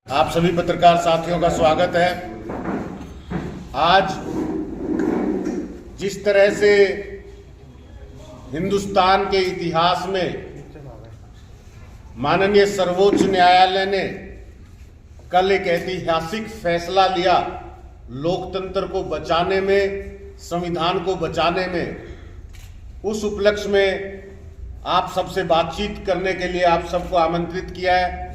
आप सभी पत्रकार साथियों का स्वागत है। आज जिस तरह से हिंदुस्तान के इतिहास में माननीय सर्वोच्च न्यायालय ने कल एक ऐतिहासिक फैसला लिया, लोकतंत्र को बचाने में, संविधान को बचाने में, उस उपलक्ष्य में आप सबसे बातचीत करने के लिए आप सबको आमंत्रित किया है।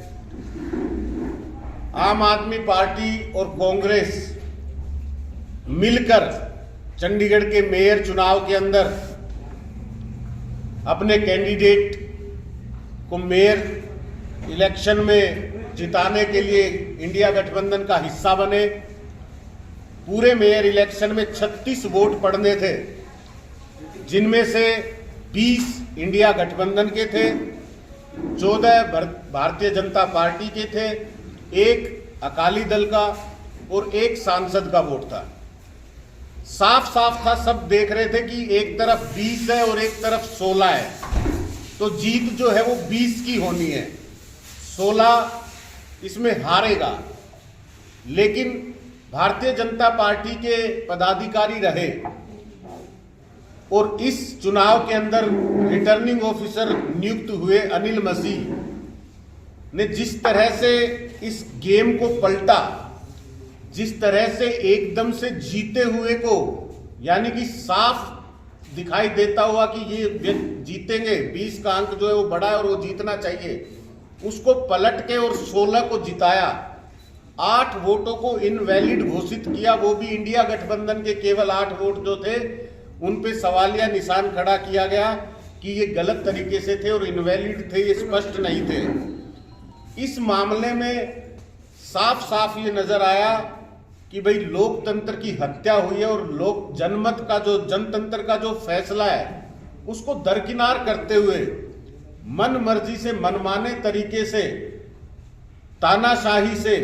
आम आदमी पार्टी और कांग्रेस मिलकर चंडीगढ़ के मेयर चुनाव के अंदर अपने कैंडिडेट को मेयर इलेक्शन में जिताने के लिए इंडिया गठबंधन का हिस्सा बने। पूरे मेयर इलेक्शन में 36 वोट पड़ने थे, जिनमें से 20 इंडिया गठबंधन के थे, 14 भारतीय जनता पार्टी के थे, एक अकाली दल का और एक सांसद का वोट था। साफ साफ था, सब देख रहे थे कि एक तरफ 20 है और एक तरफ 16 है, तो जीत जो है वो 20 की होनी है, 16 इसमें हारेगा। लेकिन भारतीय जनता पार्टी के पदाधिकारी रहे और इस चुनाव के अंदर रिटर्निंग ऑफिसर नियुक्त हुए अनिल मसीह ने जिस तरह से इस गेम को पलटा, जिस तरह से एकदम से जीते हुए को, यानी कि साफ दिखाई देता हुआ कि ये जीतेंगे, 20 का अंक जो है वो बड़ा है और वो जीतना चाहिए, उसको पलट के और 16 को जिताया। 8 वोटों को इनवैलिड घोषित किया, वो भी इंडिया गठबंधन के केवल 8 वोट जो थे उन पे सवालिया निशान खड़ा किया गया कि ये गलत तरीके से थे और इनवैलिड थे, ये स्पष्ट नहीं थे। इस मामले में साफ साफ ये नजर आया कि भाई लोकतंत्र की हत्या हुई है और लोक जनमत का जो जनतंत्र का जो फैसला है उसको दरकिनार करते हुए मन मर्जी से, मनमाने तरीके से, तानाशाही से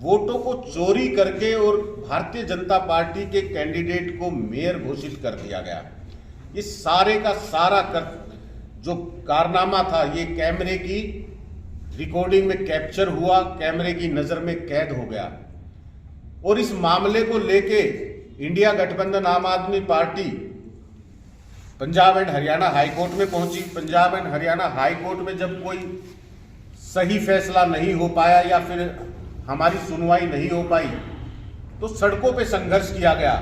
वोटों को चोरी करके और भारतीय जनता पार्टी के कैंडिडेट को मेयर घोषित कर दिया गया। इस सारे का सारा जो कारनामा था ये कैमरे की रिकॉर्डिंग में कैप्चर हुआ, कैमरे की नजर में कैद हो गया। और इस मामले को लेके इंडिया गठबंधन आम आदमी party Punjab and Haryana high court में पहुंची। Punjab and Haryana high court में जब कोई सही फैसला नहीं हो पाया या फिर हमारी सुनवाई नहीं हो पाई तो सड़कों पे संघर्ष किया गया।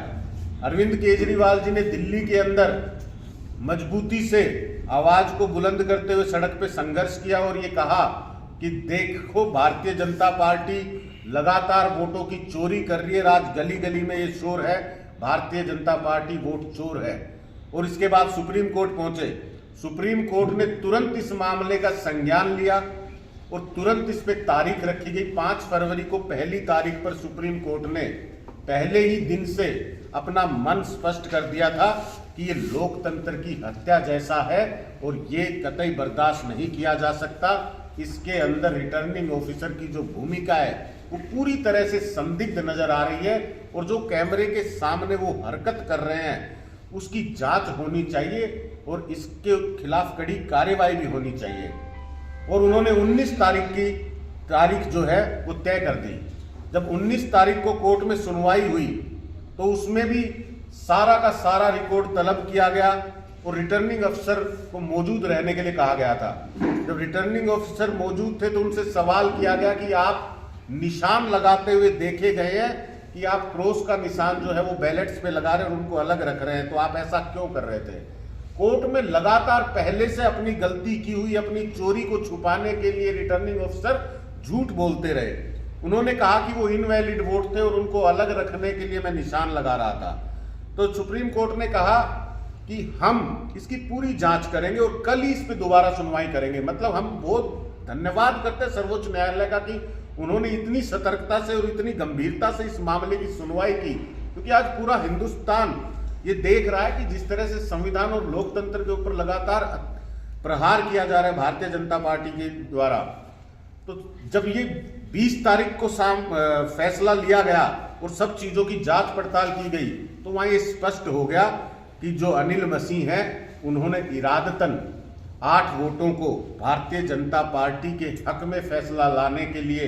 अरविंद केजरीवाल जी ने दिल्ली के अंदर मजबूती से आवाज को बुलंद करते हुए सड़क पे संघर्ष किया और ये कहा कि देखो भारतीय जनता पार्टी लगातार वोटों की चोरी कर रही है, आज गली गली में ये शोर है, भारतीय जनता पार्टी वोट चोर है। और इसके बाद सुप्रीम कोर्ट पहुंचे। सुप्रीम कोर्ट ने तुरंत इस मामले का संज्ञान लिया और तुरंत इस पे तारीख रखी गई। 5 फरवरी को पहली तारीख पर सुप्रीम कोर्ट ने पहले ही दिन से अपना मन स्पष्ट कर दिया था कि ये लोकतंत्र की हत्या जैसा है और ये कतई बर्दाश्त नहीं किया जा सकता। इसके अंदर रिटर्निंग ऑफिसर की जो भूमिका है वो पूरी तरह से संदिग्ध नजर आ रही है और जो कैमरे के सामने वो हरकत कर रहे हैं उसकी जांच होनी चाहिए और इसके खिलाफ कड़ी कार्यवाही भी होनी चाहिए। और उन्होंने 19 तारीख की तारीख जो है वो तय कर दी। जब 19 तारीख को कोर्ट में सुनवाई हुई तो उसमें भी सारा का सारा रिकॉर्ड तलब किया गया और रिटर्निंग अफसर को मौजूद रहने के लिए कहा गया था। जब रिटर्निंग ऑफिसर मौजूद थे तो उनसे सवाल किया गया कि आप निशान लगाते हुए देखे गए हैं कि आप क्रॉस का निशान जो है वो बैलेट्स पे लगा रहे हैं और उनको अलग रख रहे हैं, तो आप ऐसा क्यों कर रहे थे? कोर्ट में लगातार पहले से अपनी गलती की हुई, अपनी चोरी को छुपाने के लिए रिटर्निंग ऑफिसर झूठ बोलते रहे। उन्होंने कहा कि वो इनवैलिड वोट थे और उनको अलग रखने के लिए मैं निशान लगा रहा था। तो सुप्रीम कोर्ट ने कहा कि हम इसकी पूरी जांच करेंगे और कल ही इस पे दोबारा सुनवाई करेंगे। मतलब हम बहुत धन्यवाद करते हैं सर्वोच्च न्यायालय का कि उन्होंने इतनी सतर्कता से और इतनी गंभीरता से इस मामले की सुनवाई की, क्योंकि आज पूरा हिंदुस्तान ये देख रहा है कि जिस तरह से संविधान और लोकतंत्र के ऊपर लगातार प्रहार किया जा रहा है भारतीय जनता पार्टी के द्वारा। तो जब ये 20 तारीख को फैसला लिया गया और सब चीजों की जांच पड़ताल की गई तो वहां ये स्पष्ट हो गया कि जो अनिल मसीह हैं उन्होंने इरादतन 8 वोटों को भारतीय जनता पार्टी के हक में फैसला लाने के लिए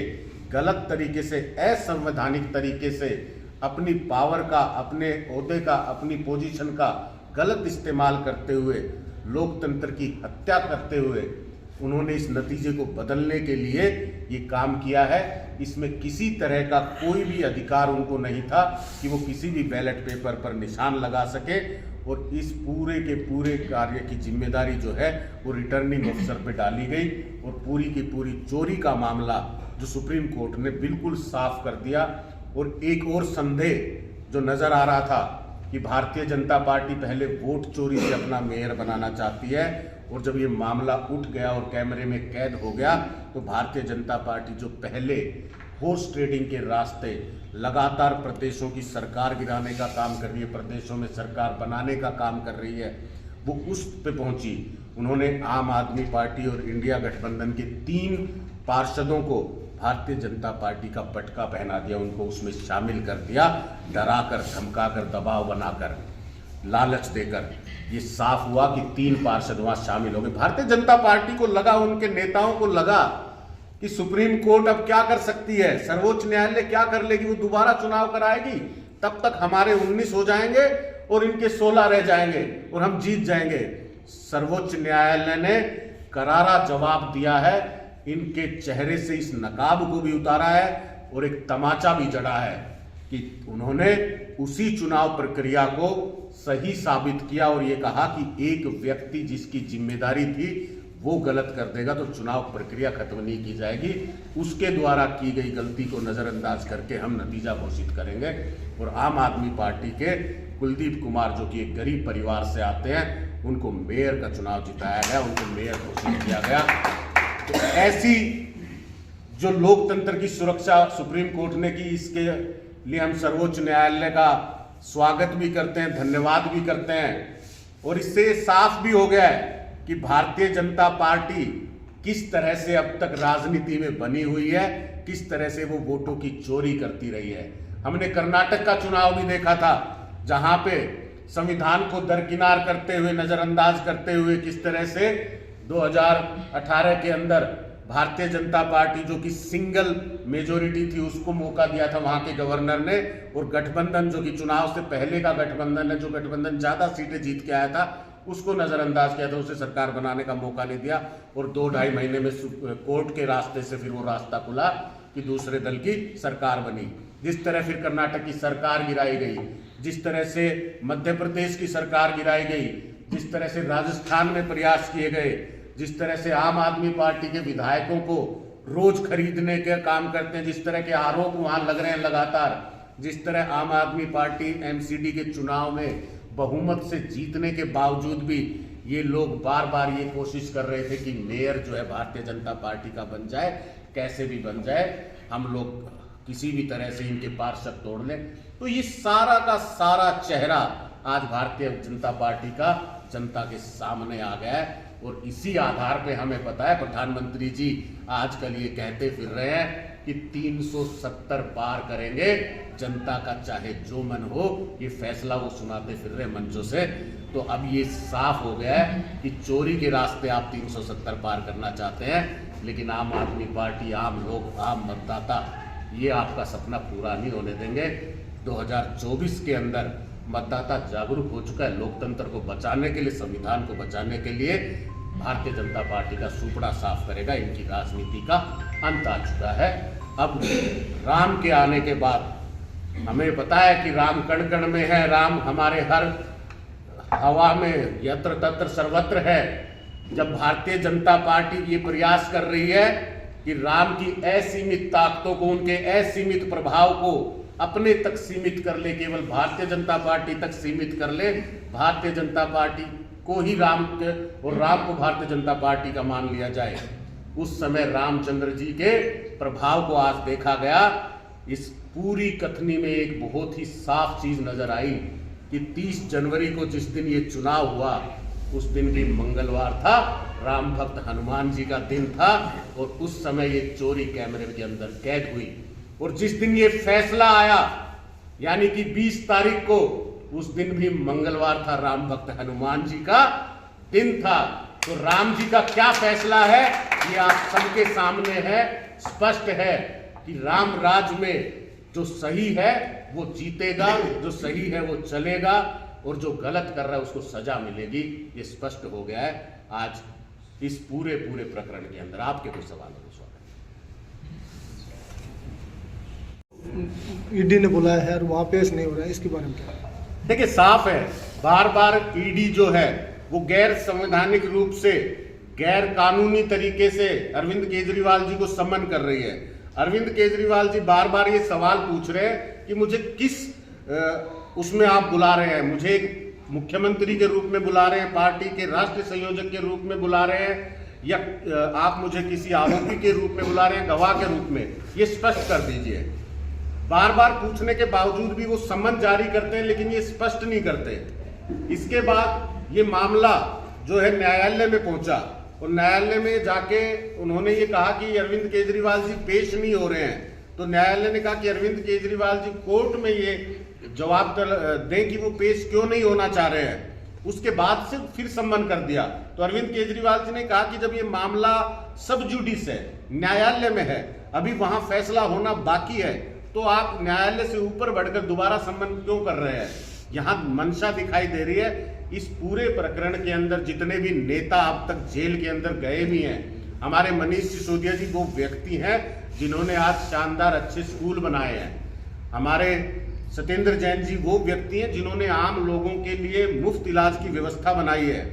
गलत तरीके से, असंवैधानिक तरीके से अपनी पावर का, अपने ओहदे का, अपनी पोजीशन का गलत इस्तेमाल करते हुए, लोकतंत्र की हत्या करते हुए उन्होंने इस नतीजे को बदलने के लिए ये काम किया है। इसमें किसी तरह का कोई भी अधिकार उनको नहीं था कि वो किसी भी बैलेट पेपर पर निशान लगा सके, और इस पूरे के पूरे कार्य की जिम्मेदारी जो है वो रिटर्निंग ऑफिसर पे डाली गई, और पूरी की पूरी चोरी का मामला जो सुप्रीम कोर्ट ने बिल्कुल साफ कर दिया। और एक और संदेह जो नजर आ रहा था कि भारतीय जनता पार्टी पहले वोट चोरी से अपना मेयर बनाना चाहती है, और जब ये मामला उठ गया और कैमरे में कैद हो गया तो भारतीय जनता पार्टी जो पहले हॉर्स ट्रेडिंग के रास्ते लगातार प्रदेशों की सरकार गिराने का काम कर रही है, प्रदेशों में सरकार बनाने का काम कर रही है, वो उस पे पहुंची। उन्होंने आम आदमी पार्टी और इंडिया गठबंधन के 3 पार्षदों को भारतीय जनता पार्टी का पटका पहना दिया, उनको उसमें शामिल कर दिया, डराकर, धमकाकर, दबाव बनाकर, लालच देकर। ये साफ हुआ कि 3 पार्षद वहां शामिल हो गए। भारतीय जनता पार्टी को लगा, उनके नेताओं को लगा कि सुप्रीम कोर्ट अब क्या कर सकती है, सर्वोच्च न्यायालय क्या कर लेगी, वो दोबारा चुनाव कराएगी, तब तक हमारे 19 हो जाएंगे और इनके 16 रह जाएंगे और हम जीत जाएंगे। सर्वोच्च न्यायालय ने करारा जवाब दिया है, इनके चेहरे से इस नकाब को भी उतारा है और एक तमाचा भी जड़ा है कि उन्होंने उसी चुनाव प्रक्रिया को सही साबित किया और ये कहा कि एक व्यक्ति जिसकी जिम्मेदारी थी वो गलत कर देगा तो चुनाव प्रक्रिया खत्म नहीं की जाएगी, उसके द्वारा की गई गलती को नजरअंदाज करके हम नतीजा घोषित करेंगे। और आम आदमी पार्टी के कुलदीप कुमार जो कि एक गरीब परिवार से आते हैं, उनको मेयर का चुनाव जिताया गया, उनको मेयर घोषित किया गया। तो ऐसी जो लोकतंत्र की सुरक्षा सुप्रीम कोर्ट ने की, इसके लिए हम सर्वोच्च न्यायालय का स्वागत भी करते हैं, धन्यवाद भी करते हैं। और इससे साफ भी हो गया है कि भारतीय जनता पार्टी किस तरह से अब तक राजनीति में बनी हुई है, किस तरह से वो वोटों की चोरी करती रही है। हमने कर्नाटक का चुनाव भी देखा था, जहां पे संविधान को दरकिनार करते हुए, नजरअंदाज करते हुए किस तरह से 2018 के अंदर भारतीय जनता पार्टी जो कि सिंगल मेजोरिटी थी उसको मौका दिया था वहां के गवर्नर ने, और गठबंधन जो कि चुनाव से पहले का गठबंधन है, जो गठबंधन ज्यादा सीटें जीत के आया था, उसको नजरअंदाज किया था, उसे सरकार बनाने का मौका नहीं दिया। और 2-2.5 महीने में कोर्ट के रास्ते से फिर वो रास्ता खुला कि दूसरे दल की सरकार बनी। जिस तरह फिर कर्नाटक की सरकार गिराई गई, जिस तरह से मध्य प्रदेश की सरकार गिराई गई, जिस तरह से राजस्थान में प्रयास किए गए, जिस तरह से आम आदमी पार्टी के विधायकों को रोज खरीदने के काम करते हैं, जिस तरह के आरोप वहां लग रहे हैं लगातार, जिस तरह आम आदमी पार्टी एमसीडी के चुनाव में बहुमत से जीतने के बावजूद भी ये लोग बार बार ये कोशिश कर रहे थे कि मेयर जो है भारतीय जनता पार्टी का बन जाए, कैसे भी बन जाए, हम लोग किसी भी तरह से इनके पार्षद तोड़ लें। तो ये सारा का सारा चेहरा आज भारतीय जनता पार्टी का जनता के सामने आ गया है। और इसी आधार पे हमें पता है, प्रधानमंत्री जी आजकल ये कहते फिर रहे हैं कि 370 पार करेंगे, जनता का चाहे जो मन हो, ये फैसला वो सुनाते फिर रहे मंचों से। तो अब ये साफ हो गया है कि चोरी के रास्ते आप 370 पार करना चाहते हैं, लेकिन आम आदमी पार्टी, आम लोग, आम मतदाता ये आपका सपना पूरा नहीं होने देंगे। 2024 के अंदर मतदाता जागरूक हो चुका है, लोकतंत्र को बचाने के लिए, संविधान को बचाने के लिए भारतीय जनता पार्टी का सुपड़ा साफ करेगा। इनकी राजनीति का अंत आ चुका है। अब राम के आने के बाद हमें पता है कि राम कण कण में है, राम हमारे हर हवा में, यत्र तत्र सर्वत्र है। जब भारतीय जनता पार्टी ये प्रयास कर रही है कि राम की असीमित ताकतों को, उनके असीमित प्रभाव को अपने तक सीमित कर ले, केवल भारतीय जनता पार्टी तक सीमित कर ले, भारतीय जनता पार्टी को ही राम के और राम को भारतीय जनता पार्टी का मान लिया जाए, उस समय रामचंद्र जी के प्रभाव को आज देखा गया। इस पूरी कथनी में एक बहुत ही साफ चीज नजर आई कि 30 जनवरी को जिस दिन ये चुनाव हुआ, उस दिन भी मंगलवार था, राम भक्त हनुमान जी का दिन था, और उस समय ये चोरी कैमरे के अंदर कैद हुई। और जिस दिन ये फैसला आया, यानी कि 20 तारीख को, उस दिन भी मंगलवार था, राम भक्त हनुमान जी का दिन था। तो राम जी का क्या फैसला है ये आप सबके सामने है, स्पष्ट है कि राम राज में जो सही है वो जीतेगा, जो सही है वो चलेगा, और जो गलत कर रहा है उसको सजा मिलेगी। ये स्पष्ट हो गया है आज इस पूरे प्रकरण के अंदर। आपके कोई सवाल हो? ईडी ने बुलाया है और वहां पेश नहीं हो रहा है, इसके बारे में क्या? देखिए, साफ है, बार बार ईडी जो है वो गैर संवैधानिक रूप से, गैर कानूनी तरीके से अरविंद केजरीवाल जी को समन कर रही है। अरविंद केजरीवाल जी बार बार ये सवाल पूछ रहे हैं कि मुझे किस उसमें आप बुला रहे हैं, मुझे एक मुख्यमंत्री के रूप में बुला रहे हैं, पार्टी के राष्ट्रीय संयोजक के रूप में बुला रहे हैं, या आप मुझे किसी आरोपी के रूप में बुला रहे हैं, गवाह के रूप में? ये स्पष्ट कर दीजिए। बार बार पूछने के बावजूद भी वो सम्मन जारी करते हैं, लेकिन ये स्पष्ट नहीं करते। इसके बाद ये मामला जो है न्यायालय में पहुंचा, और न्यायालय में जाके उन्होंने ये कहा कि अरविंद केजरीवाल जी पेश नहीं हो रहे हैं। तो न्यायालय ने कहा कि अरविंद केजरीवाल जी कोर्ट में ये जवाब दें कि वो पेश क्यों नहीं होना चाह रहे हैं। उसके बाद से फिर सम्मन कर दिया। तो अरविंद केजरीवाल जी ने कहा कि जब ये मामला सब जुडिस है, न्यायालय में है, अभी वहां फैसला होना बाकी है, तो आप न्यायालय से ऊपर बढ़कर दोबारा सम्मन क्यों कर रहे हैं? यहां मंशा दिखाई दे रही है। इस पूरे प्रकरण के अंदर जितने भी नेता अब तक जेल के अंदर गए भी हैं, हमारे मनीष सिसोदिया जी वो व्यक्ति हैं जिन्होंने आज शानदार अच्छे स्कूल बनाए हैं। हमारे सत्येंद्र जैन जी वो व्यक्ति हैं जिन्होंने आम लोगों के लिए मुफ्त इलाज की व्यवस्था बनाई है।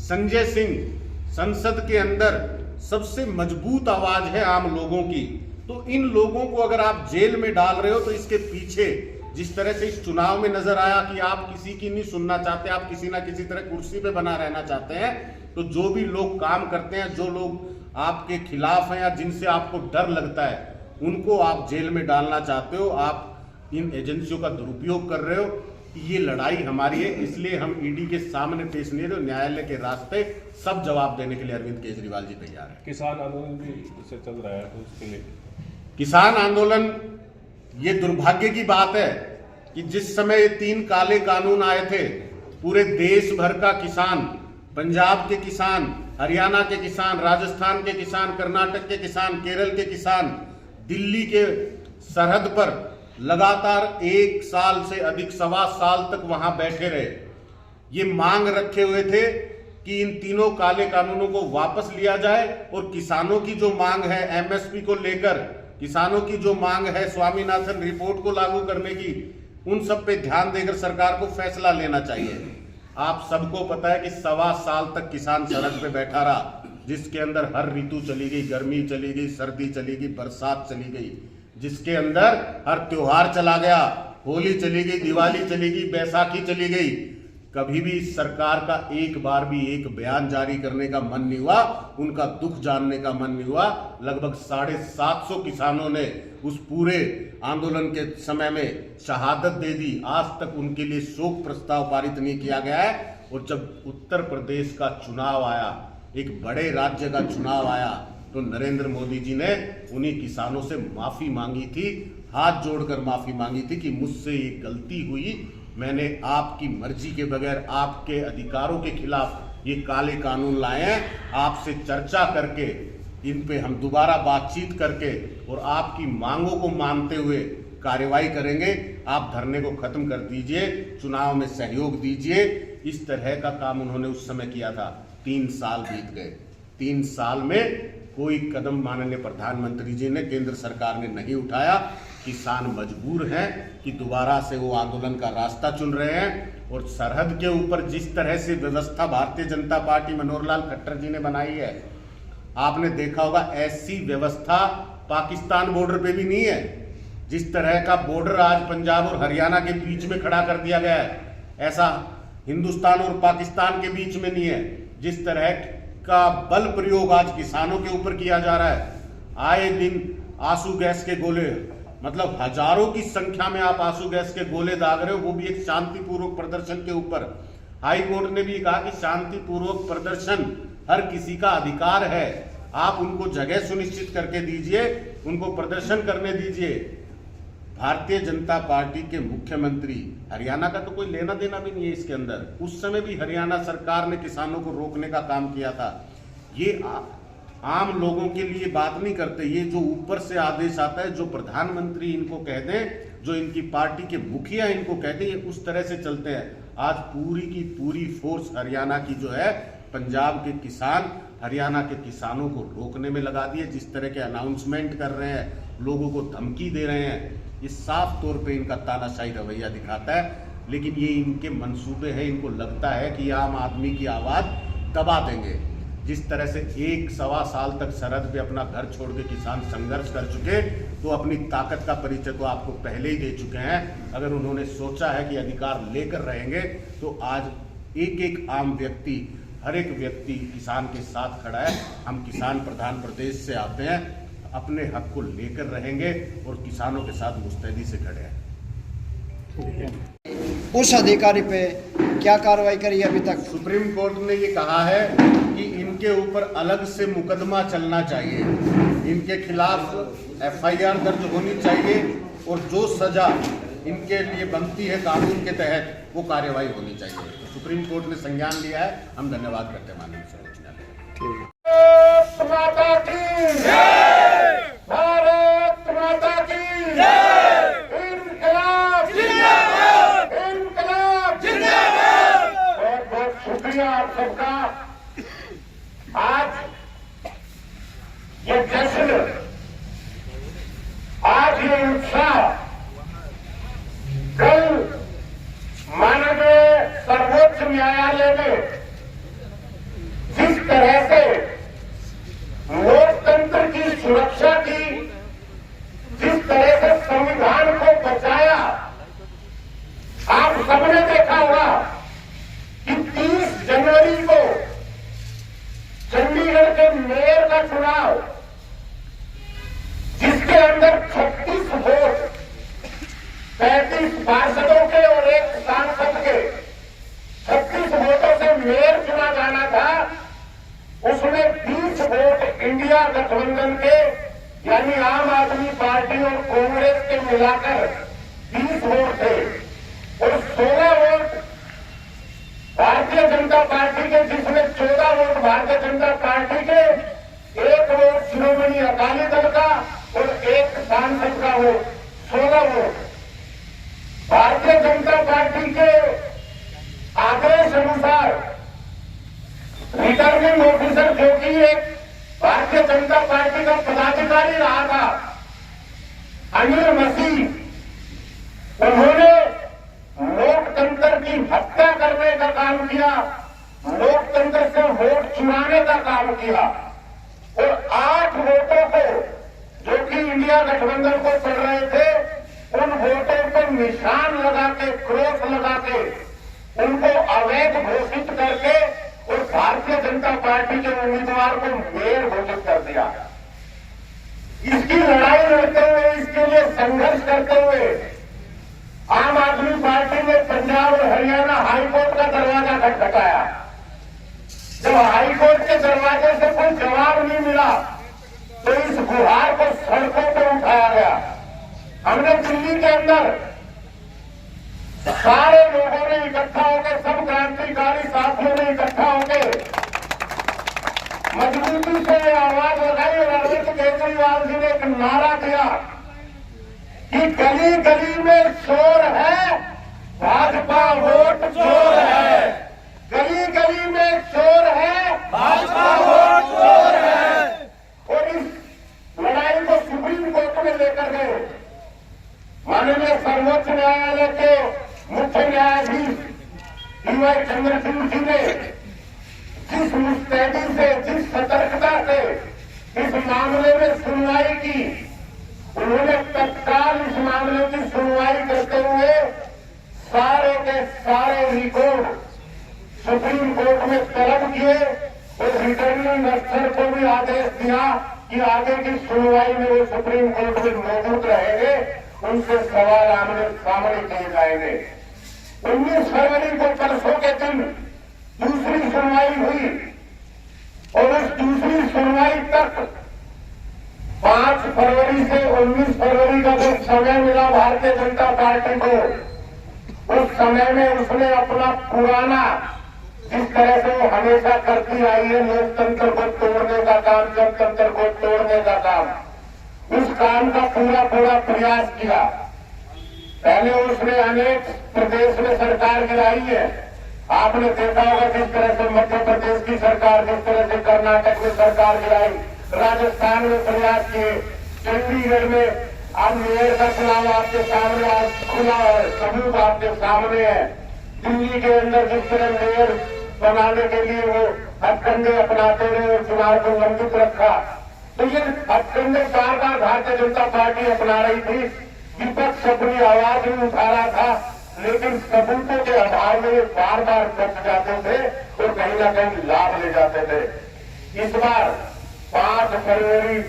संजय सिंह संसद के अंदर सबसे मजबूत आवाज है आम लोगों की। तो इन लोगों को अगर आप जेल में डाल रहे हो, तो इसके पीछे जिस तरह से इस चुनाव में नजर आया कि आप किसी की नहीं सुनना चाहते, आप किसी ना किसी तरह कुर्सी पे बना रहना चाहते हैं, तो जो भी लोग काम करते हैं, जो लोग आपके खिलाफ हैं या जिनसे आपको डर लगता है, उनको आप जेल में डालना चाहते हो। आप इन एजेंसियों का दुरुपयोग कर रहे हो। ये लड़ाई हमारी है, इसलिए हम ईडी के सामने पेश नहीं रहे। न्यायालय के रास्ते सब जवाब देने के लिए अरविंद केजरीवाल जी तैयार है। किसान आंदोलन भी इससे चल रहा है, तो उसके लिए किसान आंदोलन, ये दुर्भाग्य की बात है कि जिस समय ये 3 काले कानून आए थे, पूरे देश भर का किसान, पंजाब के किसान, हरियाणा के किसान, राजस्थान के किसान, कर्नाटक के किसान, केरल के किसान, दिल्ली के सरहद पर लगातार 1 साल से अधिक, 1.25 साल तक वहां बैठे रहे। ये मांग रखे हुए थे कि इन तीनों काले कानूनों को वापस लिया जाए, और किसानों की जो मांग है एमएसपी को लेकर, किसानों की जो मांग है स्वामीनाथन रिपोर्ट को लागू करने की, उन सब पे ध्यान देकर सरकार को फैसला लेना चाहिए। आप सबको पता है कि 1.25 साल तक किसान सड़क पे बैठा रहा, जिसके अंदर हर ऋतु चली गई, गर्मी चली गई, सर्दी चली गई, बरसात चली गई, जिसके अंदर हर त्योहार चला गया, होली चली गई, दिवाली चली गई, बैसाखी चली गई। कभी भी सरकार का एक बार भी एक बयान जारी करने का मन नहीं हुआ, उनका दुख जानने का मन नहीं हुआ। लगभग 750 किसानों ने उस पूरे आंदोलन के समय में शहादत दे दी। आज तक उनके लिए शोक प्रस्ताव पारित नहीं किया गया है। और जब उत्तर प्रदेश का चुनाव आया, एक बड़े राज्य का चुनाव आया, तो नरेंद्र मोदी जी ने उन्हीं किसानों से माफी मांगी थी, हाथ जोड़कर माफी मांगी थी कि मुझसे ये गलती हुई, मैंने आपकी मर्जी के बगैर, आपके अधिकारों के खिलाफ ये काले कानून लाए हैं। आपसे चर्चा करके इन पे हम दोबारा बातचीत करके और आपकी मांगों को मानते हुए कार्रवाई करेंगे। आप धरने को खत्म कर दीजिए, चुनाव में सहयोग दीजिए। इस तरह का काम उन्होंने उस समय किया था। 3 साल बीत गए। 3 साल में कोई कदम माननीय प्रधानमंत्री जी ने, केंद्र सरकार ने नहीं उठाया। किसान मजबूर हैं कि दोबारा से वो आंदोलन का रास्ता चुन रहे हैं। और सरहद के ऊपर जिस तरह से व्यवस्था भारतीय जनता पार्टी मनोहर लाल खट्टर जी ने बनाई है, आपने देखा होगा, ऐसी व्यवस्था पाकिस्तान बॉर्डर पे भी नहीं है। जिस तरह का बॉर्डर आज पंजाब और हरियाणा के बीच में खड़ा कर दिया गया है, ऐसा हिंदुस्तान और पाकिस्तान के बीच में नहीं है। जिस तरह का बल प्रयोग आज किसानों के ऊपर किया जा रहा है, आए दिन आंसू गैस के गोले, मतलब हजारों की संख्या में आप आंसू गैस के गोले दाग रहे हो, वो भी एक शांतिपूर्वक प्रदर्शन के ऊपर। हाई कोर्ट ने भी कहा कि शांतिपूर्वक प्रदर्शन हर किसी का अधिकार है, आप उनको जगह सुनिश्चित करके दीजिए, उनको प्रदर्शन करने दीजिए। भारतीय जनता पार्टी के मुख्यमंत्री, हरियाणा का तो कोई लेना देना भी नहीं है इसके अंदर, उस समय भी हरियाणा सरकार ने किसानों को रोकने का काम किया था। ये आम लोगों के लिए बात नहीं करते। ये जो ऊपर से आदेश आता है, जो प्रधानमंत्री इनको कह दें, जो इनकी पार्टी के मुखिया इनको कहते हैं, उस तरह से चलते हैं। आज पूरी की पूरी फोर्स हरियाणा की जो है, पंजाब के किसान हरियाणा के किसानों को रोकने में लगा दिए। जिस तरह के अनाउंसमेंट कर रहे हैं, लोगों को धमकी दे रहे हैं, ये साफ तौर पे इनका तानाशाही रवैया दिखाता है। लेकिन ये इनके मंसूबे हैं, इनको लगता है कि आम आदमी की आवाज़ दबा देंगे। जिस तरह से 1-1.25 साल तक सरहद पे अपना घर छोड़ के किसान संघर्ष कर चुके, तो अपनी ताकत का परिचय तो आपको पहले ही दे चुके हैं। अगर उन्होंने सोचा है कि अधिकार लेकर रहेंगे, तो आज एक एक आम व्यक्ति, हर एक व्यक्ति किसान के साथ खड़ा है। हम किसान प्रधान प्रदेश से आते हैं, अपने हक को लेकर रहेंगे और किसानों के साथ मुस्तैदी से खड़े हैं। उस अधिकारी पे क्या कार्रवाई करी अभी तक? सुप्रीम कोर्ट ने ये कहा है कि इनके ऊपर अलग से मुकदमा चलना चाहिए, इनके खिलाफ FIR दर्ज होनी चाहिए और जो सजा इनके लिए बनती है कानून के तहत, वो कार्यवाही होनी चाहिए। तो सुप्रीम कोर्ट ने संज्ञान लिया है, हम धन्यवाद करते हैं माननीय सर्वोच्च न्यायालय। माता की जय, भारत माता की जय, इनकलाब जिंदाबाद, इनकलाब जिंदाबाद। बहुत बहुत शुक्रिया आप सबका। आज ये जश्न, आज ये उत्साह, कल माननीय सर्वोच्च न्यायालय में जिस तरह से लोकतंत्र की सुरक्षा की, जिस तरह से संविधान को बचाया, आप सबने देखा होगा कि 30 जनवरी को चंडीगढ़ के मेयर का चुनाव, जिसके अंदर 36 वोट 35 पार्षदों के और 1 सांसद के 36 वोटों से मेयर चुना जाना था, उसमें 20 वोट इंडिया गठबंधन के, यानी आम आदमी पार्टी और कांग्रेस के मिलाकर 20 वोट थे और 16 वोट भारतीय जनता पार्टी के, जिसमें 14 वोट भारतीय जनता पार्टी के, 1 वोट शिरोमणि अकाली दल का और 1 सांसद का vote, 16 vote. Bharatiya Janata party के आदेश अनुसार रिटर्निंग ऑफिसर, जो कि एक भारतीय जनता पार्टी का पदाधिकारी रहा था, अनिल मसीह, उन्होंने लोकतंत्र की हत्या करने का काम किया, लोकतंत्र से वोट चुराने का काम किया और 8 वोटों को, जो कि इंडिया गठबंधन को पड़ रहे थे, उन वोटों पर निशान लगा के, क्रॉस लगा के, उनको अवैध घोषित करके और भारतीय जनता पार्टी के उम्मीदवार को मेयर घोषित कर दिया। इसकी लड़ाई लड़ते हुए, इसके लिए संघर्ष करते हुए आम आदमी पार्टी ने पंजाब और हरियाणा हाईकोर्ट का दरवाजा खटखटाया। जब हाईकोर्ट के दरवाजे से कोई जवाब नहीं मिला, तो इस गुहार को सड़कों पर उठाया गया। हमने दिल्ली के अंदर सारे लोगों ने इकट्ठा होकर, सब क्रांतिकारी साथियों ने इकट्ठा होकर मजबूती से आवाज लगाई और अरविंद केजरीवाल जी ने एक नारा दिया कि गली गली में चोर है, भाजपा वोट चोर है, गली गली में चोर है, भाजपा वोट चोर है। और इस लड़ाई को सुप्रीम कोर्ट में लेकर गए। माननीय सर्वोच्च न्यायालय के मुख्य न्यायाधीश DY चंद्रचूड़ जी ने जिस मुस्तैदी से, जिस सतर्कता से इस मामले में सुनवाई की, उन्होंने तत्काल इस मामले की सुनवाई करते हुए सारे के सारे रिकॉर्ड सुप्रीम कोर्ट में तलब किए और रिटर्निंग अफसर को भी आदेश दिया कि आगे की सुनवाई में वो सुप्रीम कोर्ट में मौजूद रहेंगे, उनसे सवाल आमने सामने किए जाएंगे। 19 फरवरी को परसों के दिन दूसरी सुनवाई हुई और उस दूसरी सुनवाई तक 5 फरवरी से 19 फरवरी का जो समय मिला भारतीय जनता पार्टी को, उस समय में उसने अपना पुराना जिस तरह से वो हमेशा करती आई है, लोकतंत्र को तोड़ने का काम, जनतंत्र को तोड़ने का काम, उस काम का पूरा पूरा प्रयास किया। पहले उसने अनेक प्रदेश में सरकार गिराई है। आपने देखा होगा किस तरह से मध्य प्रदेश की सरकार, जिस तरह से कर्नाटक में सरकार गिराई, राजस्थान में प्रयास किए, चंडीगढ़ में अब मेयर का चुनाव आपके सामने आज खुला है, सबूत आपके सामने है। दिल्ली के अंदर जिस तरह मेयर बनाने के लिए वो हथकंडे अपनाते हुए चुनाव को लंबित रखा, तो ये हथकंडे बार बार भारतीय जनता पार्टी अपना रही थी। विपक्ष अपनी आवाज भी उठा रहा था, लेकिन सबूतों के अभाव में बार बार बच जाते थे और कहीं ना कहीं लाभ ले जाते थे। इस बार 5 फरवरी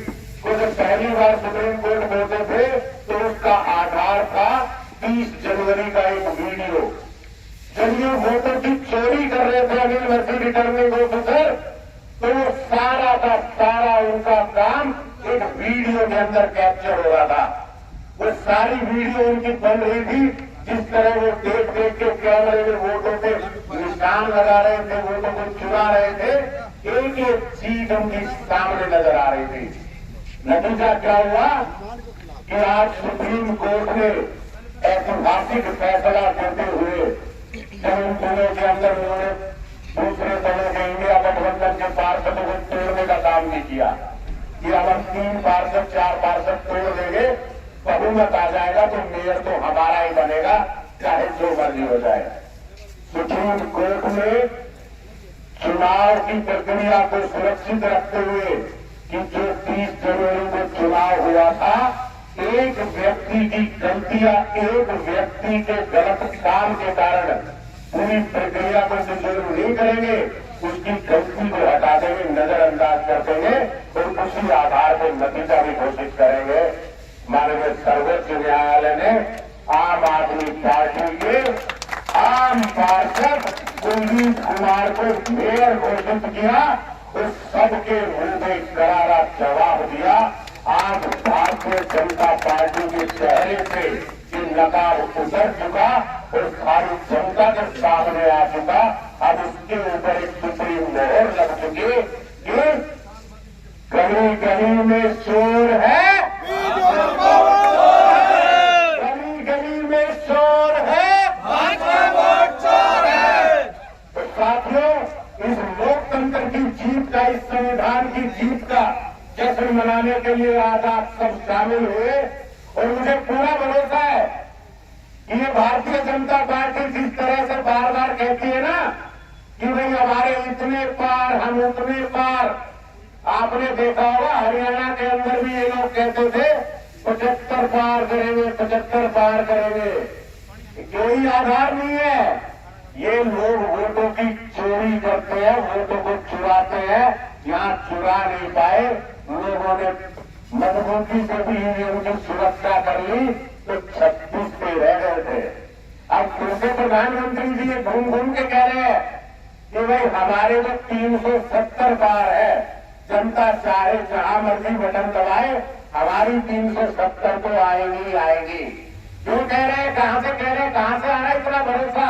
को जब पहली बार सुप्रीम कोर्ट बोलते थे, तो उसका आधार था 30 जनवरी का एक वीडियो। जब ये वोटों की चोरी कर रहे थे अनिल मर्सी रिटर्निंग ऑफिसर, तो वो सारा का सारा उनका काम एक वीडियो के अंदर कैप्चर हो रहा था। वो सारी वीडियो उनकी बन रही थी, जिस तरह वो देख देख के कैमरे में वोटों पे निशान लगा रहे थे, वोटों को चुरा रहे थे, एक एक चीज उनकी सामने नजर आ रही थी। नतीजा क्या हुआ कि आज सुप्रीम कोर्ट ने ऐतिहासिक फैसला देते हुए जब इन दोनों के अंदर उन्होंने दूसरे दलों के इंडिया गठबंधन के पार्षदों को तोड़ने का काम नहीं किया कि अब हम 3 पार्षद 4 पार्षद तोड़ देंगे, बहुमत आ जाएगा तो मेयर तो हमारा ही बनेगा, चाहे जो मर्जी हो जाए। सुप्रीम कोर्ट ने चुनाव की प्रक्रिया को सुरक्षित रखते हुए कि जो 30 जनवरी को चुनाव हुआ था, एक व्यक्ति की गलतियां, एक व्यक्ति के गलत काम के कारण पूरी प्रक्रिया को मंजूर नहीं करेंगे, उसकी गलती को हटा देंगे, नजरअंदाज कर देंगे और उसी आधार पर नतीजा भी घोषित करेंगे। माननीय सर्वोच्च न्यायालय ने आम आदमी पार्टी के आम पार्षद कुलदीप कुमार को मेयर घोषित किया, उस सबके मुंह में करारा जवाब दिया। आज भारतीय जनता पार्टी के चेहरे से ये नकाब उतर चुका और सारी जनता के सामने आ चुका। अब इसके ऊपर एक सुप्रीम मोहर लग चुकी कि गली गली में शोर है, गली गली में शोर है, चोर है। तो साथियों, इस लोकतंत्र की जीत का, इस संविधान की जीत का जश्न मनाने के लिए आज आप सब शामिल हुए और मुझे पूरा भरोसा है कि ये भारतीय जनता पार्टी जिस तरह से बार बार कहती है ना कि भाई हमारे इतने पार, हम उतने पार, आपने देखा होगा हरियाणा के अंदर भी ये लोग कहते थे 75 पार करेंगे, 75 पार करेंगे। कोई आधार नहीं है। ये लोग वोटों की चोरी करते हैं, वोटों को चुराते हैं। यहाँ चुरा नहीं पाए, लोगों ने मजबूती से भी ईवीएम की सुरक्षा कर ली, तो 36 पे रह गए थे। अब फिर से प्रधानमंत्री जी ये घूम घूम के कह रहे हैं कि भाई हमारे तो 370 पार है, जनता चाहे जहां मर्जी बटन दबाए, हमारी 370 तो आएगी आएगी। क्यों कह रहे हैं, कहां से कह रहे हैं, कहां से आ रहा है इतना भरोसा?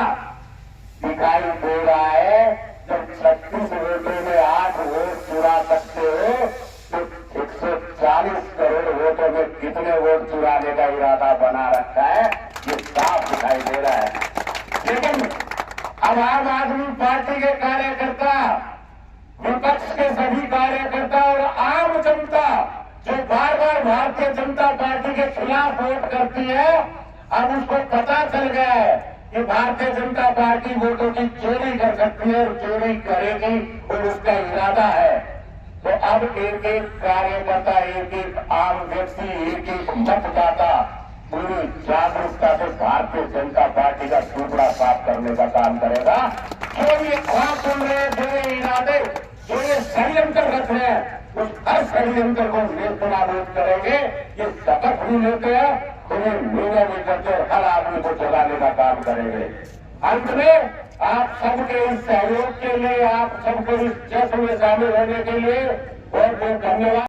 दिखाई दे रहा है जब 36 वोटों में 8 वोट चुरा सकते हो, तो 140 करोड़ वोटों में कितने वोट चुराने का इरादा बना रखा है, ये साफ दिखाई दे रहा है। लेकिन अब आम आदमी पार्टी के कार्यकर्ता, विपक्ष के सभी कार्यकर्ता और आम जनता जो बार बार भारतीय जनता पार्टी के खिलाफ वोट करती है, अब उसको पता चल गया है कि भारतीय जनता पार्टी वोटों की चोरी कर सकती है और चोरी करेगी और उसका इरादा है। तो अब एक एक कार्यकर्ता, एक एक आम व्यक्ति, एक एक मतदाता पूरी जागरूकता से भारतीय जनता पार्टी का टुकड़ा साफ करने का काम करेगा। जो ये ख्वाब सुन रहे हैं, जो ये इरादे, जो ये षड्यंत्र रख रहे हैं, उस हर षड्यंत्र को नेस्तनाबूद करेंगे। ये शपथ भी लेते हैं, उन्हें निर्णय भी करते और हर आदमी को जगाने का काम करेंगे। अंत में आप सबके इस सहयोग के लिए, आप सबके इस जश्न में शामिल होने के लिए बहुत बहुत धन्यवाद।